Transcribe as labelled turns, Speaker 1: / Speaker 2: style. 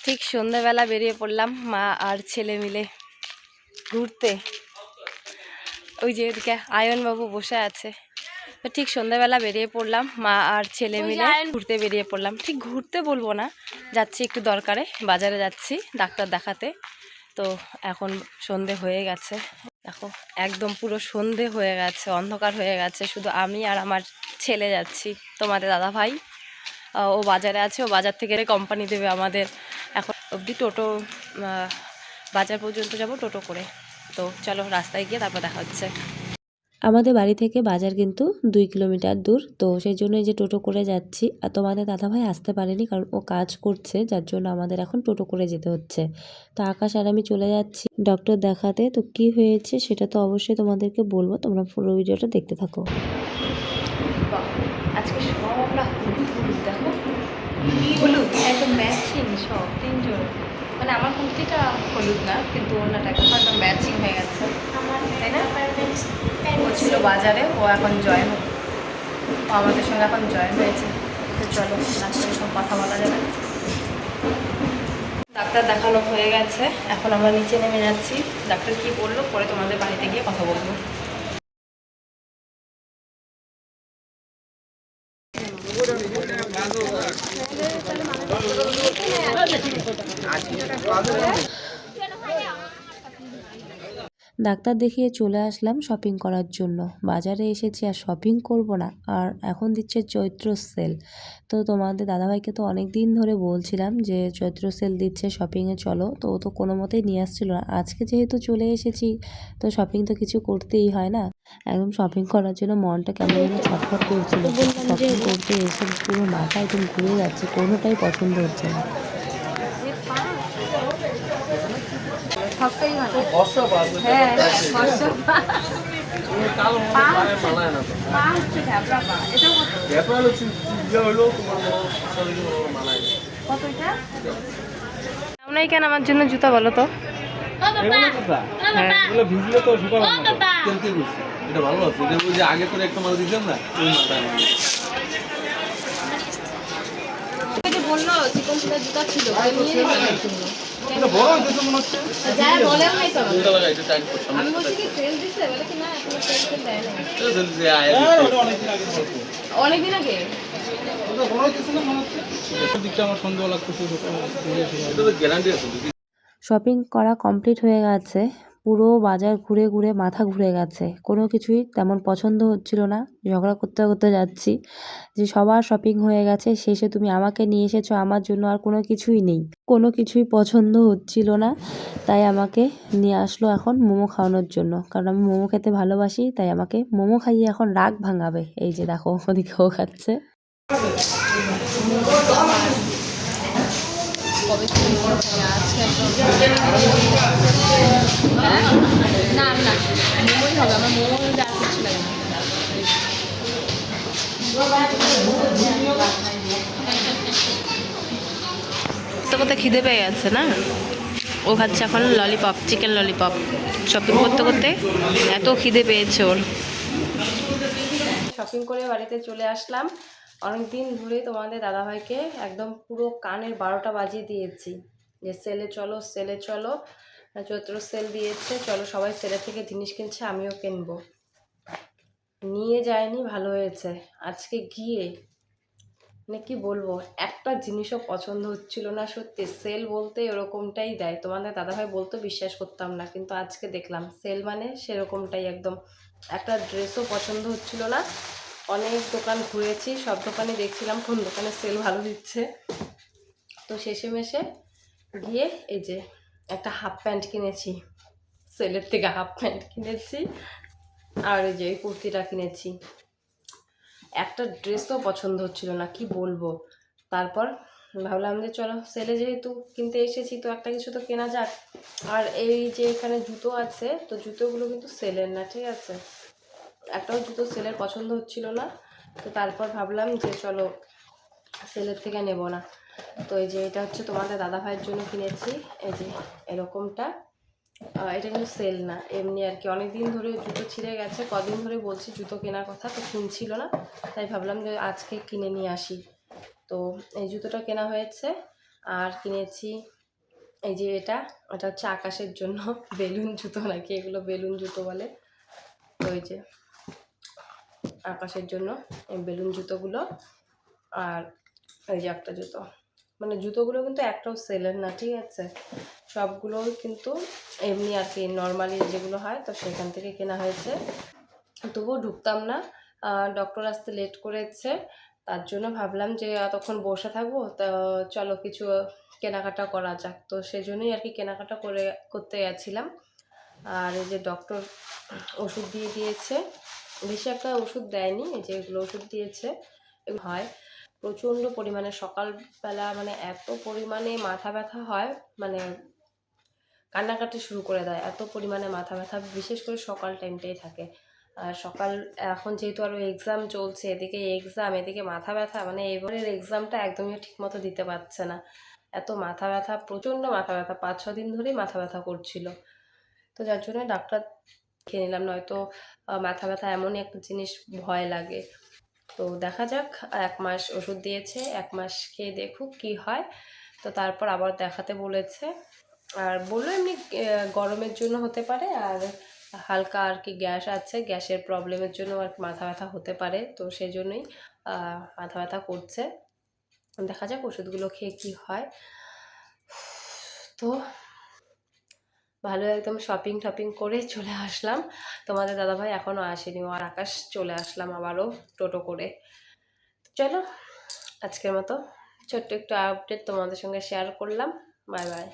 Speaker 1: ঠিক সন্ধ্যাবেলা বেরিয়ে পড়লাম মা আর ছেলে মিলে ঘুরতে। ওই যে এদিকে আয়নবাবু বসে আছে। তো ঠিক সন্ধ্যাবেলা বেরিয়ে পড়লাম মা আর ছেলে মিলে ঘুরতে বেরিয়ে পড়লাম। ঠিক ঘুরতে বলবো না, যাচ্ছি একটু দরকারে, বাজারে যাচ্ছি ডাক্তার দেখাতে। তো এখন সন্ধে হয়ে গেছে, দেখো একদম পুরো সন্ধে হয়ে গেছে, অন্ধকার হয়ে গেছে। শুধু আমি আর আমার ছেলে যাচ্ছি। তোমাদের দাদা ভাই ও বাজারে আছে, ও বাজার থেকে কোম্পানি দেবে আমাদের। এখন অবধি টোটো বাজার পর্যন্ত যাব টোটো করে। তো চলো রাস্তায় গিয়ে তারপর দেখা হচ্ছে।
Speaker 2: আমাদের বাড়ি থেকে বাজার কিন্তু 2 কিলোমিটার দূর, তো সেই জন্য এই যে টোটো করে যাচ্ছি। আর তোমাদের দাদাভাই আসতে পারেনি, কারণ ও কাজ করছে, যার জন্য আমাদের এখন টোটো করে যেতে হচ্ছে। তো আকাশ আর আমি চলে যাচ্ছি ডক্টর দেখাতে। তো কি হয়েছে সেটা তো অবশ্যই তোমাদেরকে বলবো, তোমরা পুরো ভিডিওটা দেখতে থাকো।
Speaker 1: আজকে সব আমরা হলুদ হলুদ, দেখো হলুদ একদম ম্যাচিং সব তিনজন। মানে আমার কুর্তিটা হলুদ না, কিন্তু ওনাটা একদম ম্যাচিং হয়ে গেছে, তাই না? ও ছিল বাজারে, ও এখন জয়েন, ও আমাদের সঙ্গে এখন জয়েন হয়েছে। তো চলো ডাক্তারের সব কথা বলা যাবে। ডাক্তার দেখানো হয়ে গেছে, এখন আমরা নিচে নেমে যাচ্ছি। ডাক্তার কি বললো পরে তোমাদের বাড়িতে গিয়ে কথা বলবো।
Speaker 2: ডাক্তার দেখিয়ে চলে আসলাম শপিং করার জন্য। বাজারে এসেছি আর শপিং করব না, আর এখন দিচ্ছে চৈত্র সেল। তো তোমাদের দাদাভাইকে তো অনেক দিন ধরে বলছিলাম যে চৈত্র সেল দিচ্ছে, শপিংয়ে চলো। তো ও তো কোনো মতেই নিয়ে আসছিল না। আজকে যেহেতু চলে এসেছি, তো শপিং তো কিছু করতেই হয় না। একদম শপিং করার জন্য মনটা কেমন যেন ছটফট করছিল। শপিং করতে এসে পুরো মাথা একদম ঘুরে যাচ্ছে, কোনোটাই পছন্দ হচ্ছে না।
Speaker 1: নাই কেন আমার জন্য জুতা বলো তো? বললো চিকন ছিল জুতা ছিল, আমি বলছি কি সেল দিচ্ছে, বলে কি না এখনো সেল দেয় না, অনেকদিন আগে।
Speaker 2: শপিং করা কমপ্লিট হয়ে গেছে। পুরো বাজার ঘুরে ঘুরে মাথা ঘুরে গেছে, কোনো কিছুই তেমন পছন্দ হচ্ছিল না। ঝগড়া করতে করতে যাচ্ছি যে সবার শপিং হয়ে গেছে, শেষে তুমি আমাকে নিয়ে এসেছো, আমার জন্য আর কোনো কিছুই নেই। কোনো কিছুই পছন্দ হচ্ছিল না, তাই আমাকে নিয়ে আসলো এখন মোমো খাওয়ানোর জন্য। কারণ আমি মোমো খেতে ভালোবাসি, তাই আমাকে মোমো খাইয়ে এখন রাগ ভাঙাবে। এই যে দেখো ওদিকে ও খাচ্ছে।
Speaker 1: না না মোমোই হবে, আমার মোমো আর কিছু লাগে না। কত খিদে পেয়ে গেছে না, ও খাচ্ছে এখন ললিপপ, চিকেন ললিপপ। শপিং করতে করতে এত খিদে পেয়েছে ওর। শপিং করে বাড়িতে চলে আসলাম। অনেক দিন ধরে তোমাদের দাদাভাইকে একদম পুরো কানের 12টা বাজিয়ে দিয়েছি যে সেলে চলো, সেলে চলো, চৈত্র সেল দিয়েছে, চলো সবাই সেলের থেকে জিনিস কিনছে, আমিও কিনবো। নিয়ে যায়নি, ভালো হয়েছে। আজকে গিয়ে মানে কি বলবো, একটা জিনিসও পছন্দ হচ্ছিল না। সত্যি সেল বলতে এরকমটাই দেয়, তোমাদের দাদাভাই বলতো বিশ্বাস করতাম না, কিন্তু আজকে দেখলাম সেল মানে সেরকমটাই একদম। একটা ড্রেসও পছন্দ হচ্ছিল না। অনেক দোকান ঘুরেছি, সব দোকানে দেখছিলাম কোন দোকানে সেল ভালো দিচ্ছে। তো শেষেমেশে গিয়ে এই যে একটা হাফ প্যান্ট কিনেছি, সেলের থেকে হাফ প্যান্ট কিনেছি, আর এই যে এই কুর্তিটা কিনেছি। একটা ড্রেসও পছন্দ হচ্ছিল না, কি বলবো। তারপর ভাবলাম যে চলো সেলে যেহেতু কিনতে এসেছি, তো একটা কিছু তো কেনা যাক। আর এই যে এখানে জুতো আছে, তো জুতোগুলো কিন্তু সেলের না, ঠিক আছে? একটাও জুতো সেলের পছন্দ হচ্ছিল না। তো তারপর ভাবলাম যে চলো সেলের থেকে নেব না। তো এই যে এটা হচ্ছে তোমাদের দাদাভাইয়ের জন্য কিনেছি, এই যে এরকমটা। এটা কিন্তু সেল না, এমনি আর কি। অনেক দিন ধরে জুতো ছিঁড়ে গেছে, কদিন ধরে বলছি জুতো কেনার কথা, তো কিনছিল না, তাই ভাবলাম যে আজকে কিনে নিয়ে আসি। তো এই জুতোটা কেনা হয়েছে। আর কিনেছি এই যে এটা হচ্ছে আকাশের জন্য বেলুন জুতো নাকি এগুলো বেলুন জুতো বলে। তো ওই যে আকাশের জন্য এই বেলুন জুতোগুলো। আর এই যে একটা জুতো, মানে জুতোগুলো কিন্তু একটাও সেলের না, ঠিক আছে, সবগুলো কিন্তু এমনি আর কি নর্মালি যেগুলো হয় তো সেখান থেকে কেনা হয়েছে। তবুও ঢুকতাম না, ডক্টর আসতে লেট করেছে, তার জন্য ভাবলাম যে এতক্ষণ বসে থাকবো, তো চলো কিছু কেনাকাটা করা যাক, তো সেজন্যই আর কি কেনাকাটা করতে গেছিলাম। আর এই যে ডক্টর ওষুধ দিয়ে দিয়েছে, বেশি একটা ওষুধ দেয়নি, এই যে এগুলো ওষুধ দিয়েছে। এগুলো হয় প্রচণ্ড পরিমাণে সকালবেলা, মানে এত পরিমাণে মাথা ব্যথা হয়, মানে কান্নাকাটি শুরু করে দেয়, এত পরিমাণে মাথা ব্যথা, বিশেষ করে সকাল টাইমটাই থাকে। আর সকাল এখন যেহেতু আরও এক্সাম চলছে, এদিকে এক্সাম এদিকে মাথা ব্যথা, মানে এবারের এক্সামটা একদমই ঠিক মতো দিতে পারছে না, এত মাথা ব্যথা, প্রচণ্ড মাথা ব্যথা, 5-6 দিন ধরেই মাথা ব্যথা করছিল। তো যার জন্য ডাক্তার খেয়ে নিলাম, নয়তো মাথা ব্যথা এমনই একটা জিনিস, ভয় লাগে। তো দেখা যাক, 1 মাস ওষুধ দিয়েছে, 1 মাস খেয়ে দেখুক কি হয়, তো তারপর আবার দেখাতে বলেছে। আর বললো এমনি গরমের জন্য হতে পারে, আর হালকা আর কি গ্যাস আছে, গ্যাসের প্রবলেমের জন্য আর কি মাথা ব্যথা হতে পারে, তো সেই জন্যই মাথা ব্যথা করছে। দেখা যাক ওষুধগুলো খেয়ে কি হয়। তো ভালো একদম শপিং টপিং করে চলে আসলাম, তোমাদের দাদাভাই এখনও আসেনি, আর আকাশ চলে আসলাম আবারও টোটো করে। চলো আজকের মতো ছোট্ট একটু আপডেট তোমাদের সঙ্গে শেয়ার করলাম। Bye bye.